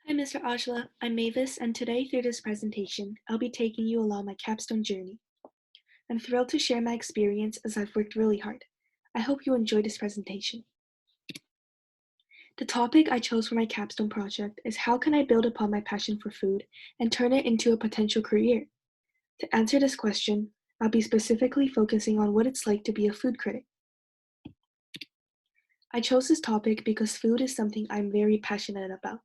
Hi, Mr. Ajla. I'm Mavis, and today, through this presentation, I'll be taking you along my capstone journey. I'm thrilled to share my experience as I've worked really hard. I hope you enjoy this presentation. The topic I chose for my capstone project is how can I build upon my passion for food and turn it into a potential career? To answer this question, I'll be specifically focusing on what it's like to be a food critic. I chose this topic because food is something I'm very passionate about.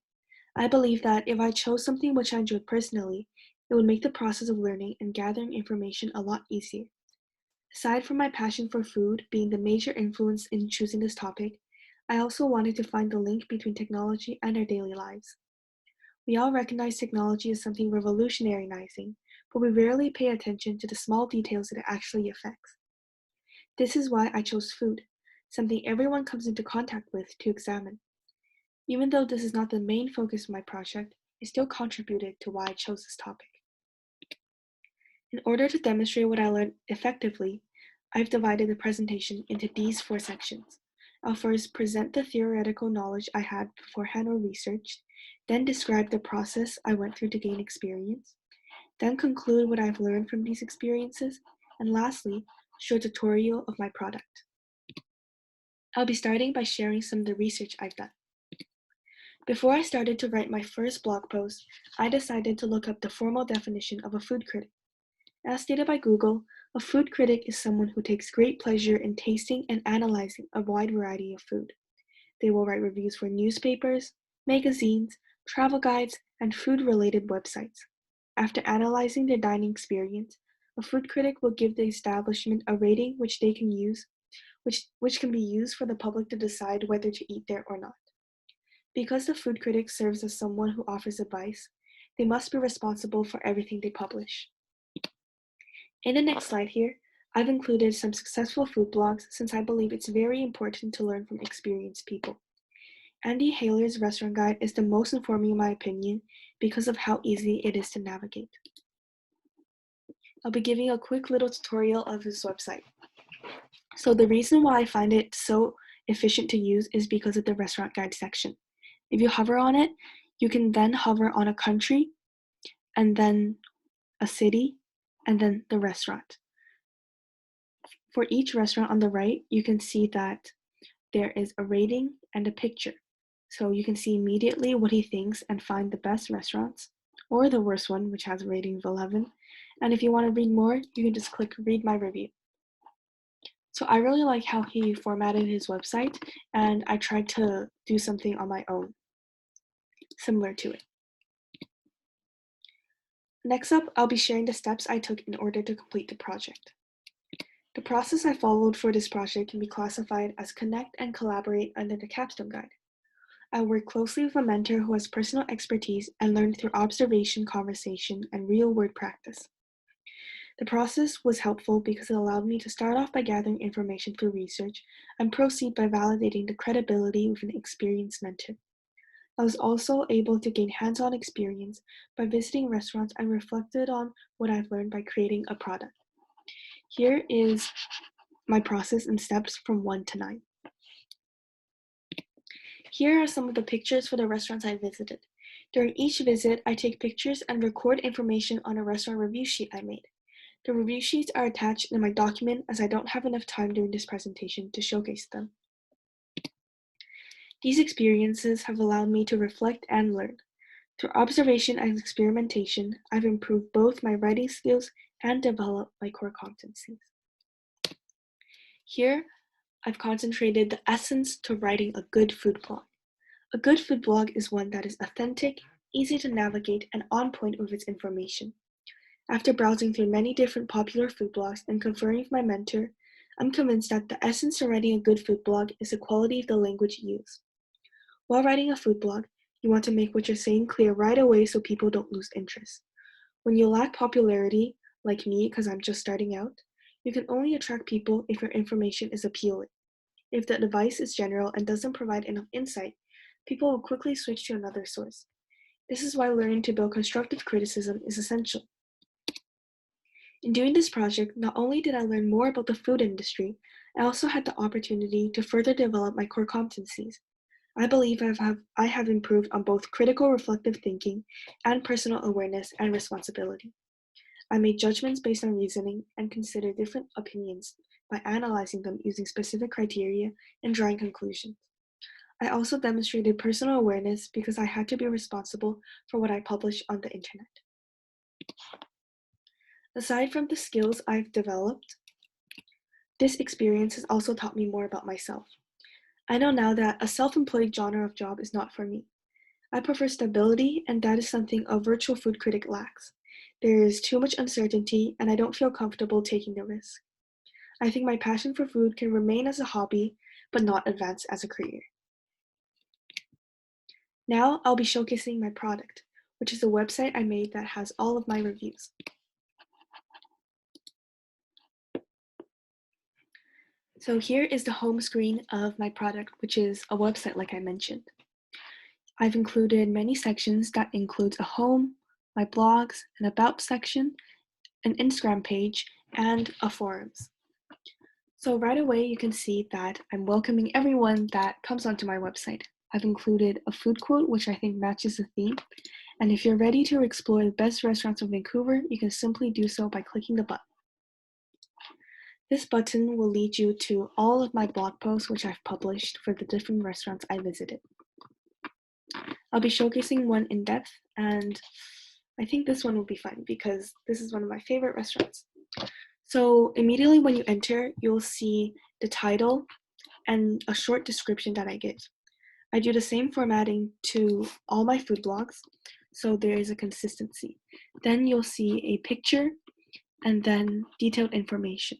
I believe that if I chose something which I enjoyed personally, it would make the process of learning and gathering information a lot easier. Aside from my passion for food being the major influence in choosing this topic, I also wanted to find the link between technology and our daily lives. We all recognize technology as something revolutionizing, but we rarely pay attention to the small details that it actually affects. This is why I chose food, something everyone comes into contact with, to examine. Even though this is not the main focus of my project, it still contributed to why I chose this topic. In order to demonstrate what I learned effectively, I've divided the presentation into these 4 sections. I'll first present the theoretical knowledge I had beforehand or researched, then describe the process I went through to gain experience, then conclude what I've learned from these experiences, and lastly, show a tutorial of my product. I'll be starting by sharing some of the research I've done. Before I started to write my first blog post, I decided to look up the formal definition of a food critic. As stated by Google, a food critic is someone who takes great pleasure in tasting and analyzing a wide variety of food. They will write reviews for newspapers, magazines, travel guides, and food-related websites. After analyzing their dining experience, a food critic will give the establishment a rating which they can use, which can be used for the public to decide whether to eat there or not. Because the food critic serves as someone who offers advice, they must be responsible for everything they publish. In the next slide here, I've included some successful food blogs since I believe it's very important to learn from experienced people. Andy Haler's restaurant guide is the most informing in my opinion because of how easy it is to navigate. I'll be giving a quick little tutorial of his website. So the reason why I find it so efficient to use is because of the restaurant guide section. If you hover on it, you can then hover on a country, and then a city, and then the restaurant. For each restaurant on the right, you can see that there is a rating and a picture. So you can see immediately what he thinks and find the best restaurants, or the worst one, which has a rating of 11. And if you want to read more, you can just click read my review. So I really like how he formatted his website, and I tried to do something on my own, similar to it. Next up, I'll be sharing the steps I took in order to complete the project. The process I followed for this project can be classified as connect and collaborate under the Capstone Guide. I worked closely with a mentor who has personal expertise and learned through observation, conversation, and real-world practice. The process was helpful because it allowed me to start off by gathering information through research and proceed by validating the credibility with an experienced mentor. I was also able to gain hands-on experience by visiting restaurants and reflected on what I've learned by creating a product. Here is my process in steps from 1 to 9. Here are some of the pictures for the restaurants I visited. During each visit, I take pictures and record information on a restaurant review sheet I made. The review sheets are attached in my document as I don't have enough time during this presentation to showcase them. These experiences have allowed me to reflect and learn. Through observation and experimentation, I've improved both my writing skills and developed my core competencies. Here, I've concentrated the essence to writing a good food blog. A good food blog is one that is authentic, easy to navigate, and on point with its information. After browsing through many different popular food blogs and conferring with my mentor, I'm convinced that the essence to writing a good food blog is the quality of the language you use. While writing a food blog, you want to make what you're saying clear right away so people don't lose interest. When you lack popularity, like me because I'm just starting out, you can only attract people if your information is appealing. If the advice is general and doesn't provide enough insight, people will quickly switch to another source. This is why learning to build constructive criticism is essential. In doing this project, not only did I learn more about the food industry, I also had the opportunity to further develop my core competencies. I believe I have improved on both critical reflective thinking and personal awareness and responsibility. I make judgments based on reasoning and consider different opinions by analyzing them using specific criteria and drawing conclusions. I also demonstrated personal awareness because I had to be responsible for what I publish on the internet. Aside from the skills I've developed, this experience has also taught me more about myself. I know now that a self-employed genre of job is not for me. I prefer stability, and that is something a virtual food critic lacks. There is too much uncertainty, and I don't feel comfortable taking the risk. I think my passion for food can remain as a hobby, but not advance as a career. Now I'll be showcasing my product, which is a website I made that has all of my reviews. So here is the home screen of my product, which is a website like I mentioned. I've included many sections that includes a home, my blogs, an about section, an Instagram page, and a forums. So right away you can see that I'm welcoming everyone that comes onto my website. I've included a food quote which I think matches the theme, and if you're ready to explore the best restaurants of Vancouver, you can simply do so by clicking the button. This button will lead you to all of my blog posts which I've published for the different restaurants I visited. I'll be showcasing one in depth, and I think this one will be fun because this is one of my favorite restaurants. So immediately when you enter, you'll see the title and a short description that I give. I do the same formatting to all my food blogs, so there is a consistency. Then you'll see a picture and then detailed information.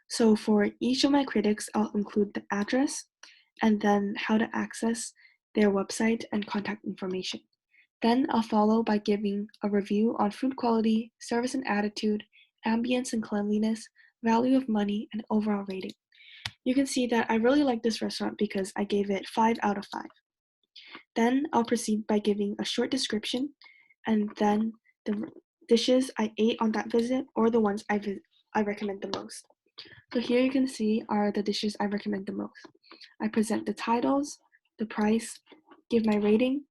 So for each of my critics, I'll include the address and then how to access their website and contact information. Then I'll follow by giving a review on food quality, service and attitude, ambience and cleanliness, value of money, and overall rating. You can see that I really like this restaurant because I gave it 5 out of 5. Then I'll proceed by giving a short description and then the dishes I ate on that visit or the ones I recommend the most. So here you can see are the dishes I recommend the most. I present the titles, the price, give my rating,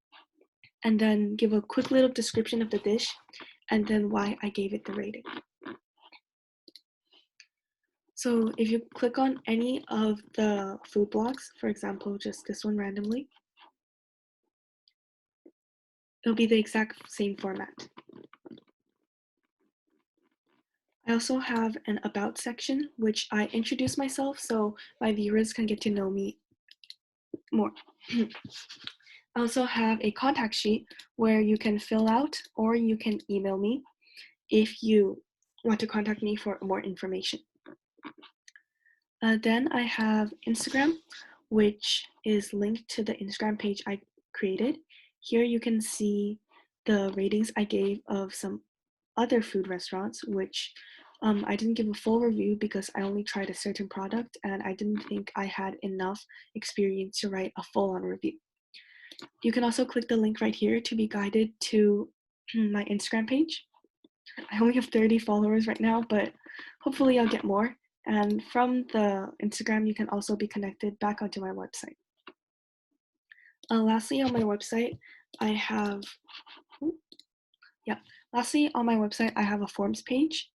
and then give a quick little description of the dish, and then why I gave it the rating. So if you click on any of the food blogs, for example, just this one randomly, it'll be the exact same format. I also have an about section, which I introduce myself so my viewers can get to know me more. I also have a contact sheet where you can fill out or you can email me if you want to contact me for more information. Then I have Instagram, which is linked to the Instagram page I created. Here you can see the ratings I gave of some other food restaurants, which I didn't give a full review because I only tried a certain product and I didn't think I had enough experience to write a full-on review. You can also click the link right here to be guided to my Instagram page. I only have 30 followers right now, but hopefully I'll get more. And from the Instagram, you can also be connected back onto my website. Lastly, on my website, I have a forms page,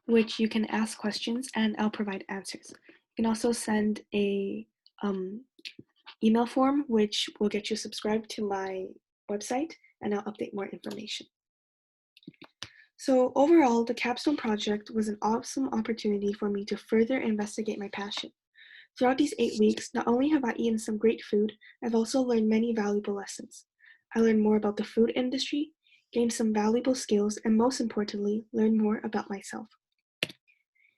which you can ask questions and I'll provide answers. You can also send a email form, which will get you subscribed to my website, and I'll update more information. So overall, the Capstone project was an awesome opportunity for me to further investigate my passion. Throughout these 8 weeks, not only have I eaten some great food, I've also learned many valuable lessons. I learned more about the food industry, gained some valuable skills, and most importantly, learned more about myself.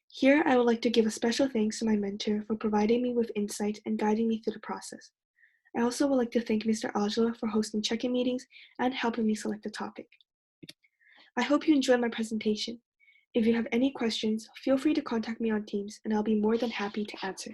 Here, I would like to give a special thanks to my mentor for providing me with insight and guiding me through the process. I also would like to thank Mr. Ajla for hosting check-in meetings and helping me select the topic. I hope you enjoyed my presentation. If you have any questions, feel free to contact me on Teams and I'll be more than happy to answer.